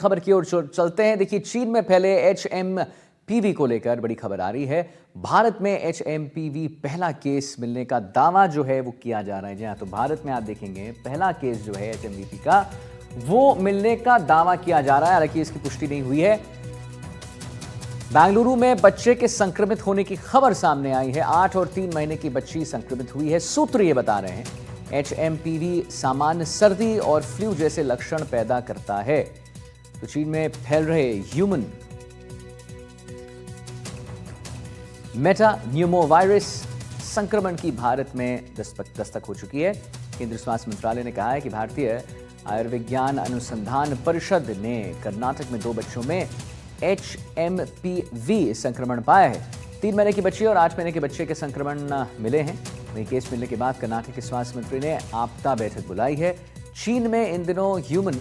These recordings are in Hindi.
खबर की ओर चलते हैं। देखिए, चीन में फैले HMPV को लेकर बड़ी खबर आ रही है। भारत में HMPV पहला केस मिलने का दावा जो है वो किया जा रहा है। जी हाँ, तो भारत में आप देखेंगे पहला केस जो है HMPV का वो मिलने का दावा किया जा रहा है, हालांकि इसकी पुष्टि नहीं हुई है। बेंगलुरु में बच्चे के संक्रमित होने की खबर सामने आई है। 8 और 3 महीने की बच्ची संक्रमित हुई है। सूत्र ये बता रहे हैं HMPV सामान्य सर्दी और फ्लू जैसे लक्षण पैदा करता है। तो चीन में फैल रहे ह्यूमन मेटान्यूमोवायरस संक्रमण की भारत में दस्तक हो चुकी है। केंद्रीय स्वास्थ्य मंत्रालय ने कहा है कि भारतीय आयुर्विज्ञान अनुसंधान परिषद ने कर्नाटक में 2 बच्चों में HMPV संक्रमण पाया है। 3 महीने की बच्ची और 8 महीने के बच्चे के संक्रमण मिले हैं। वहीं केस मिलने के बाद कर्नाटक के स्वास्थ्य मंत्री ने आपदा बैठक बुलाई है। चीन में इन दिनों ह्यूमन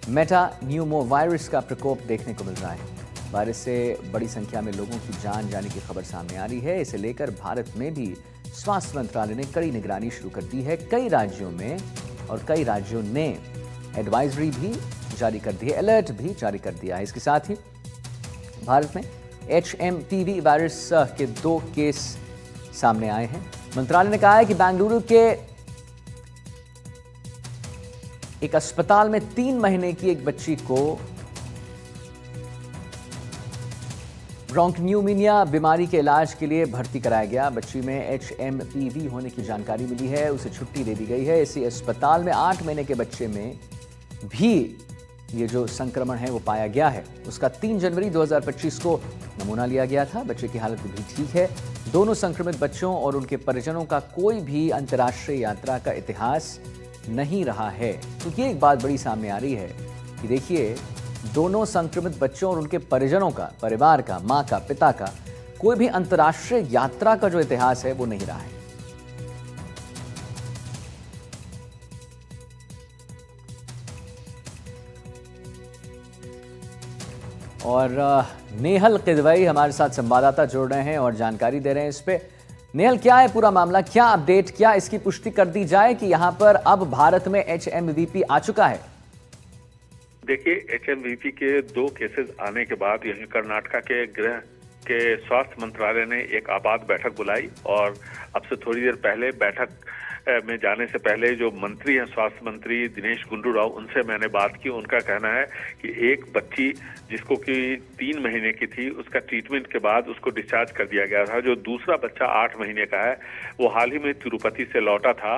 मेटान्यूमोवायरस का प्रकोप देखने को मिल रहा है। वायरस से बड़ी संख्या में लोगों की जान जाने की खबर सामने आ रही है। इसे लेकर भारत में भी स्वास्थ्य मंत्रालय ने कड़ी निगरानी शुरू कर दी है। कई राज्यों ने एडवाइजरी भी जारी कर दी है, अलर्ट भी जारी कर दिया है। इसके साथ ही भारत में HMPV वायरस के 2 केस सामने आए हैं। मंत्रालय ने कहा है कि बेंगलुरु के एक अस्पताल में 3 महीने की एक बच्ची को ब्रोंकनियोमिनिया बीमारी के इलाज के लिए भर्ती कराया गया। बच्ची में HMPV होने की जानकारी मिली है, उसे छुट्टी दे दी गई है। इसी अस्पताल में 8 महीने के बच्चे में भी ये जो संक्रमण है वो पाया गया है। उसका 3 जनवरी 2025 को नमूना लिया गया था। बच्चे की हालत भी ठीक है। दोनों संक्रमित बच्चों और उनके परिजनों का कोई भी अंतर्राष्ट्रीय यात्रा का इतिहास नहीं रहा है। तो ये एक बात बड़ी सामने आ रही है कि देखिए, दोनों संक्रमित बच्चों और उनके परिजनों का, परिवार का, माँ का, पिता का कोई भी अंतर्राष्ट्रीय यात्रा का जो इतिहास है वो नहीं रहा है। और नेहल किदवई हमारे साथ संवाददाता जोड़ रहे हैं और जानकारी दे रहे हैं इस पे। नेहल, क्या है पूरा मामला, क्या अपडेट, क्या इसकी पुष्टि कर दी जाए कि यहां पर अब भारत में HMVP आ चुका है? देखिए, HMVP के 2 केसेस आने के बाद यही कर्नाटक के गृह के स्वास्थ्य मंत्रालय ने एक आपात बैठक बुलाई और अब से थोड़ी देर पहले बैठक में जाने से पहले जो मंत्री हैं, स्वास्थ्य मंत्री दिनेश गुंडू राव, उनसे मैंने बात की। उनका कहना है कि एक बच्ची जिसको कि 3 महीने की थी, उसका ट्रीटमेंट के बाद उसको डिस्चार्ज कर दिया गया था। जो दूसरा बच्चा 8 महीने का है वो हाल ही में तिरुपति से लौटा था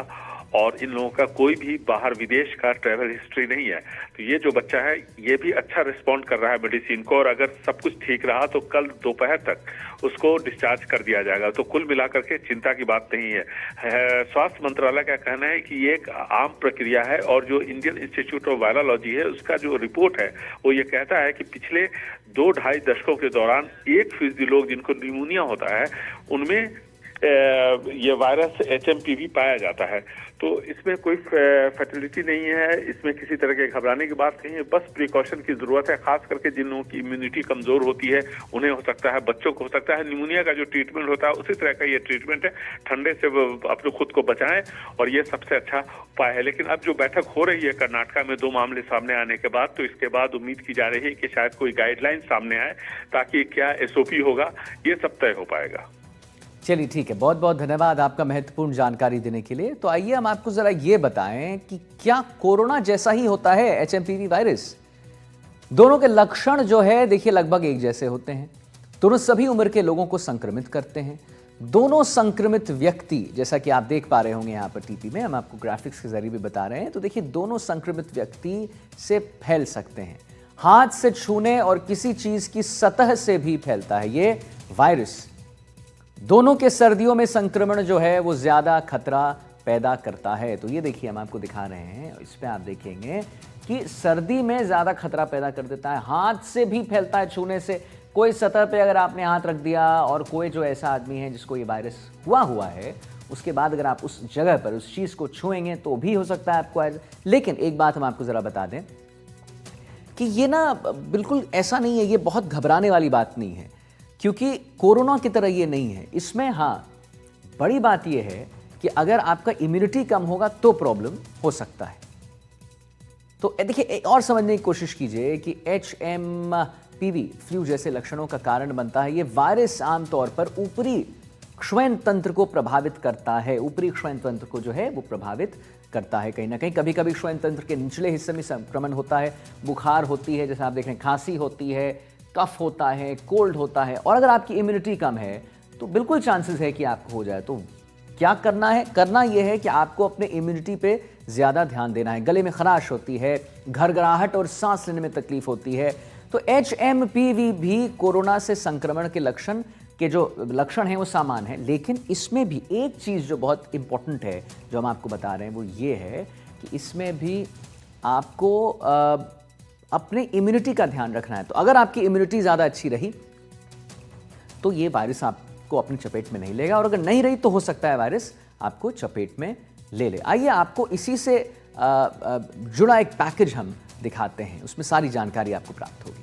और इन लोगों का कोई भी बाहर विदेश का ट्रैवल हिस्ट्री नहीं है। तो ये जो बच्चा है ये भी अच्छा रिस्पॉन्ड कर रहा है मेडिसिन को और अगर सब कुछ ठीक रहा तो कल दोपहर तक उसको डिस्चार्ज कर दिया जाएगा। तो कुल मिलाकर के चिंता की बात नहीं है। स्वास्थ्य मंत्रालय का कहना है कि ये एक आम प्रक्रिया है और जो इंडियन इंस्टीट्यूट ऑफ वायरोलॉजी है उसका जो रिपोर्ट है वो ये कहता है कि पिछले 2-2.5 दशकों के दौरान 1% लोग जिनको निमोनिया होता है उनमें ये वायरस HMPV पाया जाता है। तो इसमें कोई फर्टिलिटी नहीं है, इसमें किसी तरह के घबराने की बात नहीं है, बस प्रिकॉशन की जरूरत है। खास करके जिन लोगों की इम्यूनिटी कमजोर होती है उन्हें हो सकता है, बच्चों को हो सकता है। निमोनिया का जो ट्रीटमेंट होता है उसी तरह का ये ट्रीटमेंट है। ठंडे से अपने खुद को बचाएं और ये सबसे अच्छा उपाय है। लेकिन अब जो बैठक हो रही है कर्नाटक में 2 मामले सामने आने के बाद, तो इसके बाद उम्मीद की जा रही है कि शायद कोई गाइडलाइन सामने आए ताकि क्या SOP होगा ये सब तय हो पाएगा। चलिए ठीक है, बहुत बहुत धन्यवाद आपका महत्वपूर्ण जानकारी देने के लिए। तो आइए हम आपको जरा ये बताएं कि क्या कोरोना जैसा ही होता है HMPV वायरस? दोनों के लक्षण जो है देखिए लगभग एक जैसे होते हैं। दोनों सभी उम्र के लोगों को संक्रमित करते हैं। दोनों संक्रमित व्यक्ति, जैसा कि आप देख पा रहे होंगे यहाँ पर टीपी में, हम आपको ग्राफिक्स के जरिए भी बता रहे हैं। तो देखिए, दोनों संक्रमित व्यक्ति से फैल सकते हैं। हाथ से छूने और किसी चीज की सतह से भी फैलता है ये वायरस। दोनों के सर्दियों में संक्रमण जो है वो ज्यादा खतरा पैदा करता है। तो ये देखिए, हम आपको दिखा रहे हैं, इस पे आप देखेंगे कि सर्दी में ज्यादा खतरा पैदा कर देता है। हाथ से भी फैलता है, छूने से। कोई सतह पे अगर आपने हाथ रख दिया और कोई जो ऐसा आदमी है जिसको ये वायरस हुआ है, उसके बाद अगर आप उस जगह पर उस चीज को छुएंगे तो भी हो सकता है आपको। लेकिन एक बात हम आपको जरा बता दें कि ये ना बिल्कुल ऐसा नहीं है, ये बहुत घबराने वाली बात नहीं है, क्योंकि कोरोना की तरह ये नहीं है। इसमें हाँ, बड़ी बात ये है कि अगर आपका इम्यूनिटी कम होगा तो प्रॉब्लम हो सकता है। तो देखिए और समझने की कोशिश कीजिए कि HMPV फ्लू जैसे लक्षणों का कारण बनता है। ये वायरस आमतौर पर ऊपरी श्वसन तंत्र को प्रभावित करता है, ऊपरी श्वसन तंत्र को जो है वो प्रभावित करता है कहीं ना कहीं। कभी कभी श्वसन तंत्र के निचले हिस्से में संक्रमण होता है, बुखार होती है, जैसे आप देख रहे हैं, खांसी होती है, कफ होता है, कोल्ड होता है, और अगर आपकी इम्यूनिटी कम है तो बिल्कुल चांसेस है कि आपको हो जाए। तो क्या करना है? करना यह है कि आपको अपने इम्यूनिटी पे ज़्यादा ध्यान देना है। गले में खराश होती है, घरघराहट और सांस लेने में तकलीफ होती है, तो HMPV भी कोरोना से संक्रमण के लक्षण के जो लक्षण हैं वो सामान्य हैं। लेकिन इसमें भी एक चीज़ जो बहुत इंपॉर्टेंट है, जो हम आपको बता रहे हैं, वो ये है कि इसमें भी आपको अपने इम्यूनिटी का ध्यान रखना है। तो अगर आपकी इम्यूनिटी ज़्यादा अच्छी रही तो ये वायरस आपको अपनी चपेट में नहीं लेगा, और अगर नहीं रही तो हो सकता है वायरस आपको चपेट में ले ले। आइए आपको इसी से जुड़ा एक पैकेज हम दिखाते हैं, उसमें सारी जानकारी आपको प्राप्त होगी।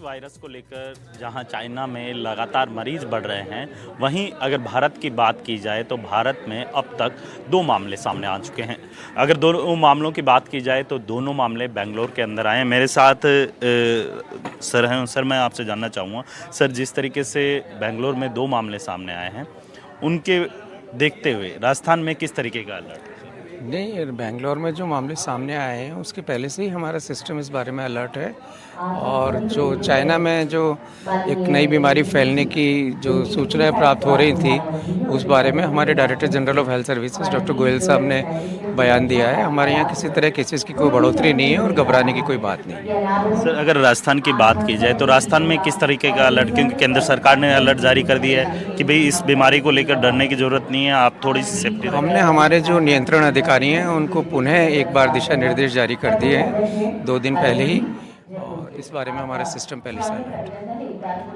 वायरस को लेकर जहां चाइना में लगातार मरीज बढ़ रहे हैं, वहीं अगर भारत की बात की जाए तो भारत में अब तक 2 मामले सामने आ चुके हैं। अगर दोनों मामलों की बात की जाए तो दोनों मामले बेंगलोर के अंदर आए हैं। मेरे साथ सर हैं। सर, मैं आपसे जानना चाहूँगा, सर, जिस तरीके से बेंगलोर में 2 मामले सामने आए हैं, उनके देखते हुए राजस्थान में किस तरीके का अलर्ट? नहीं, बेंगलोर में जो मामले सामने आए हैं उसके पहले से ही हमारा सिस्टम इस बारे में अलर्ट है। और जो चाइना में जो एक नई बीमारी फैलने की जो सूचनाएं प्राप्त हो रही थी, उस बारे में हमारे director general of health services doctor Goyal साहब ने बयान दिया है। हमारे यहाँ किसी तरह केसेस की कोई बढ़ोतरी नहीं है और घबराने की कोई बात नहीं है। सर, अगर राजस्थान की बात की जाए तो राजस्थान में किस तरीके का अलर्ट, क्योंकि केंद्र सरकार ने अलर्ट जारी कर दिया है कि भाई इस बीमारी को लेकर डरने की जरूरत नहीं है, आप थोड़ी सी सेफ्टी रखें। हमने हमारे जो नियंत्रण अधिकारी हैं उनको पुनः एक बार दिशा निर्देश जारी कर दिए हैं 2 दिन पहले ही, और इस बारे में हमारा सिस्टम पहले से अलर्ट है।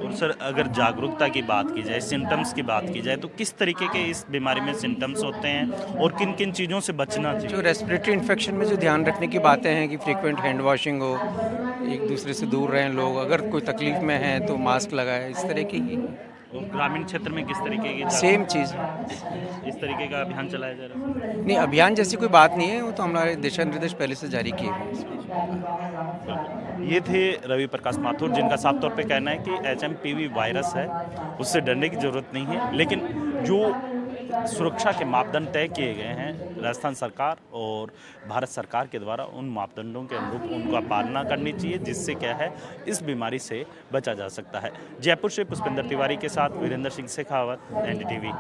और सर, अगर जागरूकता की बात की जाए, सिम्टम्स की बात की जाए, तो किस तरीके के इस बीमारी में सिम्टम्स होते हैं और किन किन चीज़ों से बचना चाहिए? जो रेस्पिरेटरी इन्फेक्शन में जो ध्यान रखने की बातें हैं कि फ्रीक्वेंट हैंड वॉशिंग हो, एक दूसरे से दूर रहें लोग, अगर कोई तकलीफ में है तो मास्क लगाए, इस तरह की ही और ग्रामीण क्षेत्र में किस तरीके की सेम चीज़। इस तरीके का अभियान चलाया जा रहा है? नहीं, अभियान जैसी कोई बात नहीं है, वो तो हमारे दिशा निर्देश पहले से जारी किए हुए हैं। ये थे रवि प्रकाश माथुर, जिनका साफ तौर पे कहना है कि HMPV वायरस है, उससे डरने की जरूरत नहीं है, लेकिन जो सुरक्षा के मापदंड तय किए गए हैं राजस्थान सरकार और भारत सरकार के द्वारा, उन मापदंडों के अनुरूप उनका पालना करनी चाहिए, जिससे क्या है इस बीमारी से बचा जा सकता है। जयपुर से पुष्पेंद्र तिवारी के साथ वीरेंद्र सिंह शेखावत, NDTV।